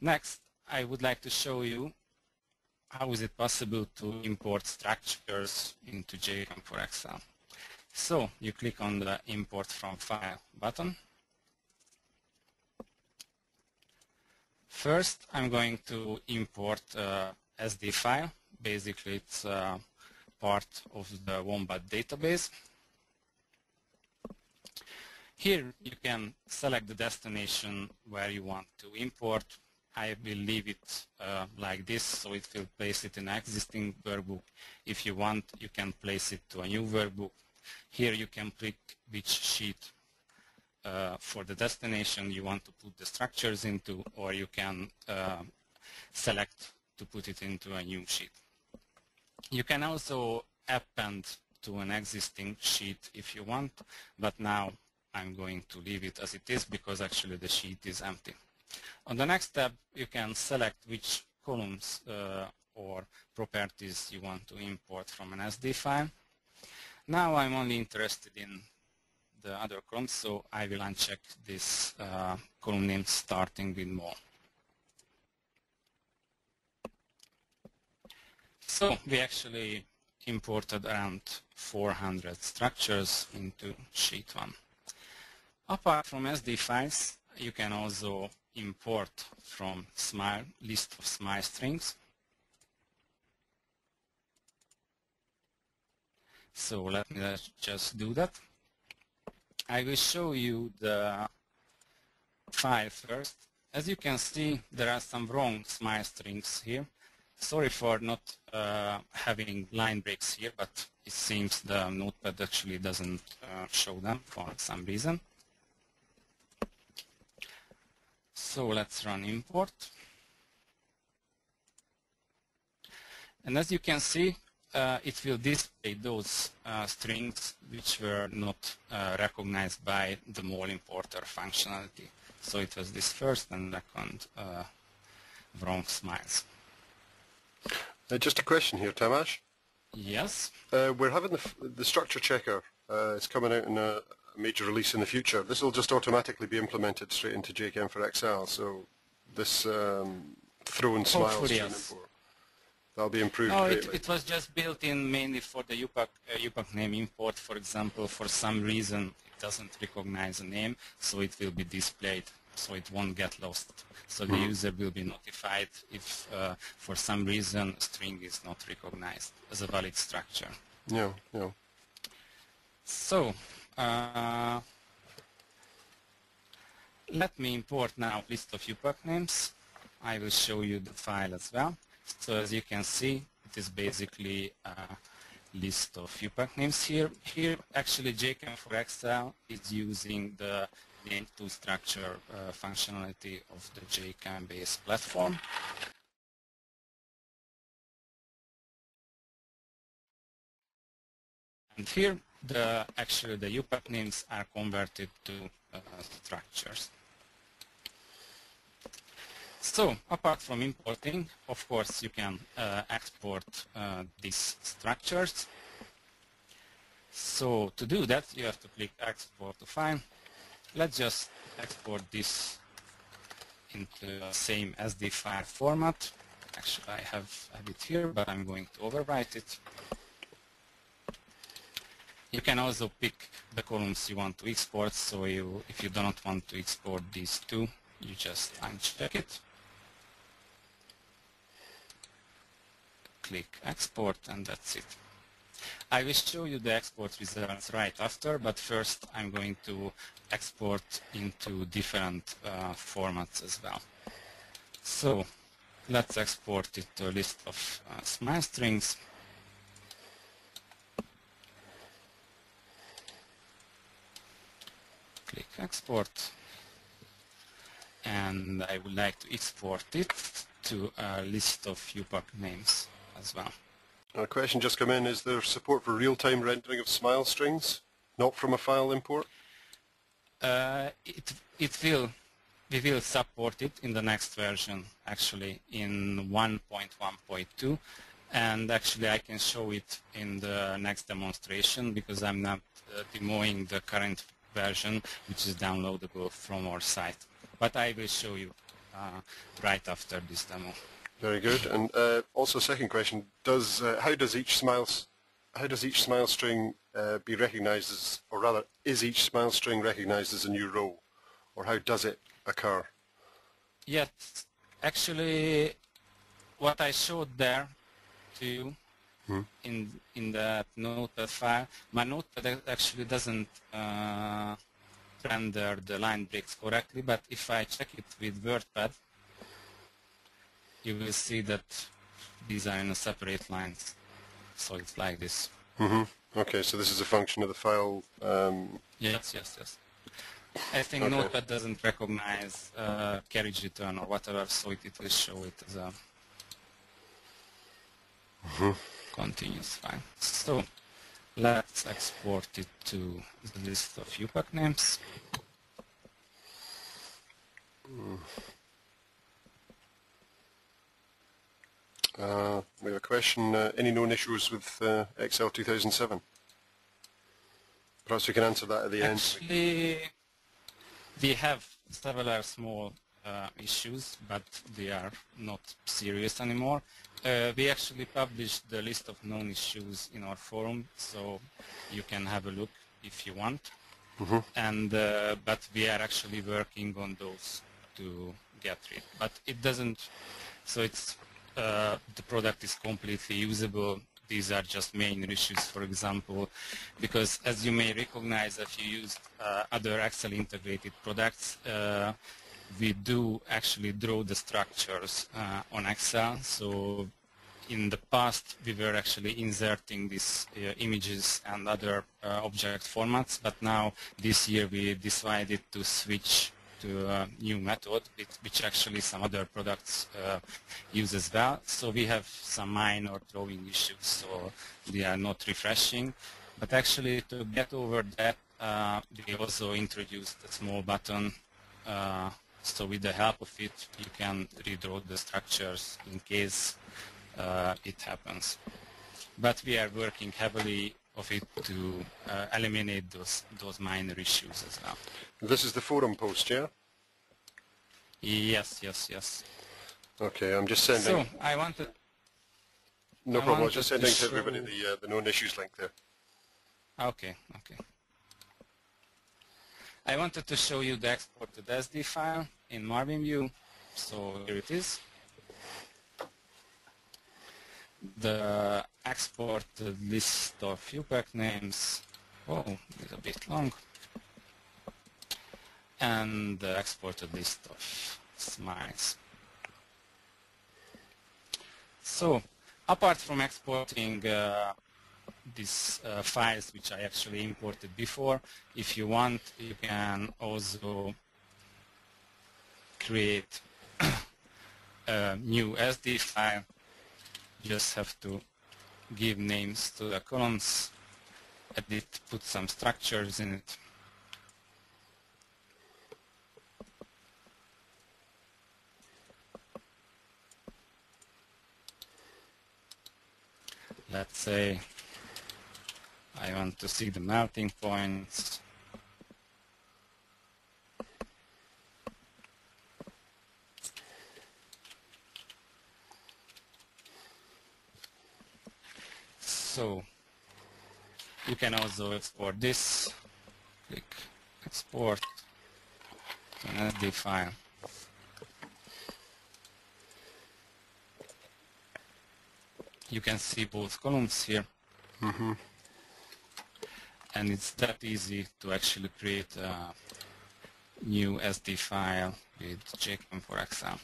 Next, I would like to show you how is it possible to import structures into JChem for Excel. So you click on the Import from File button. First, I'm going to import SD file. Basically, it's part of the Wombat database. Here, you can select the destination where you want to import. I will leave it like this, so it will place it in an existing workbook. If you want, you can place it to a new workbook. Here, you can pick which sheet for the destination you want to put the structures into, or you can select to put it into a new sheet. You can also append to an existing sheet if you want, but now I'm going to leave it as it is because actually the sheet is empty. On the next tab, you can select which columns or properties you want to import from an SD file. Now I'm only interested in the other columns, so I will uncheck this column name starting with more. So we actually imported around 400 structures into sheet 1. Apart from SD files, you can also import from Smile list of Smile strings. So let me just do that. I will show you the file first. As you can see, there are some wrong Smile strings here. Sorry for not having line breaks here, but it seems the notepad actually doesn't show them for some reason. So let's run import. And as you can see, it will display those strings which were not recognized by the mole importer functionality. So it was this first and second wrong smiles. Just a question here, Tamas. Yes. We're having the structure checker. It's coming out in a major release in the future. This will just automatically be implemented straight into JChem for Excel. So this throw and smiles yes. import, that'll be improved. No, it was just built in mainly for the UPAC name import. For example, for some reason it doesn't recognize a name, so it will be displayed, so it won't get lost. So the user will be notified if for some reason a string is not recognized as a valid structure. Yeah, yeah. So let me import now a list of UPAC names. I will show you the file as well. So as you can see, it is basically a list of UPAC names here. Here, actually, JChem for Excel is using the name to structure functionality of the JChem based platform. And here, actually, the UPAC names are converted to structures. So, apart from importing, of course, you can export these structures. So, to do that, you have to click Export to File. Let's just export this into the same SD file format. Actually, I have it here, but I'm going to overwrite it. You can also pick the columns you want to export. So, if you do not want to export these two, you just uncheck it. Click Export, and that's it. I will show you the export results right after, but first I'm going to export into different formats as well. So let's export it to a list of smile strings. Click Export, and I would like to export it to a list of UPAC names as well. A question just come in, is there support for real-time rendering of smile strings, not from a file import? We will support it in the next version, actually in 1.1.2, and actually I can show it in the next demonstration because I'm not demoing the current version, which is downloadable from our site. But I will show you right after this demo. Very good. And also, second question: how does each smile string be recognized as, or rather, is each smile string recognized as a new row, or how does it occur? Yes, actually, what I showed there to you in that notepad file, my notepad actually doesn't render the line breaks correctly, but if I check it with WordPad, you will see that these are in a separate lines. So it's like this. Okay, so this is a function of the file. Yes. I think Okay. Notepad doesn't recognize carriage return or whatever, so it will show it as a continuous file. So let's export it to the list of UPAC names. We have a question. Any known issues with Excel 2007? Perhaps we can answer that at the end. Actually, we have several small issues, but they are not serious anymore. We actually published the list of known issues in our forum, so you can have a look if you want. And but we are actually working on those to get rid. But it doesn't. So it's the product is completely usable. These are just main issues, for example, because as you may recognize if you use other Excel integrated products, we do actually draw the structures on Excel. So in the past, we were actually inserting these images and other object formats, but now this year we decided to switch to a new method, which actually some other products use as well. So we have some minor drawing issues, so they are not refreshing. But actually, to get over that, we also introduced a small button. So with the help of it, you can redraw the structures in case it happens. But we are working heavily of it to eliminate those minor issues as well. This is the forum post, yeah? Yes. Okay, I'm just sending. So I wanted. No problem. I was just sending to everybody the known issues link there. Okay. I wanted to show you the exported SD file in Marvin View. So here it is. The exported list of UPAC names. Oh, it's a bit long. And the exported list of smiles. So, apart from exporting these files which I actually imported before, if you want, you can also create a new SD file. You just have to give names to the columns, edit, put some structures in it. Let's say I want to see the melting points. So you can also export this. Click export to an SD file. You can see both columns here. And it's that easy to actually create a new SD file with JChem for Excel.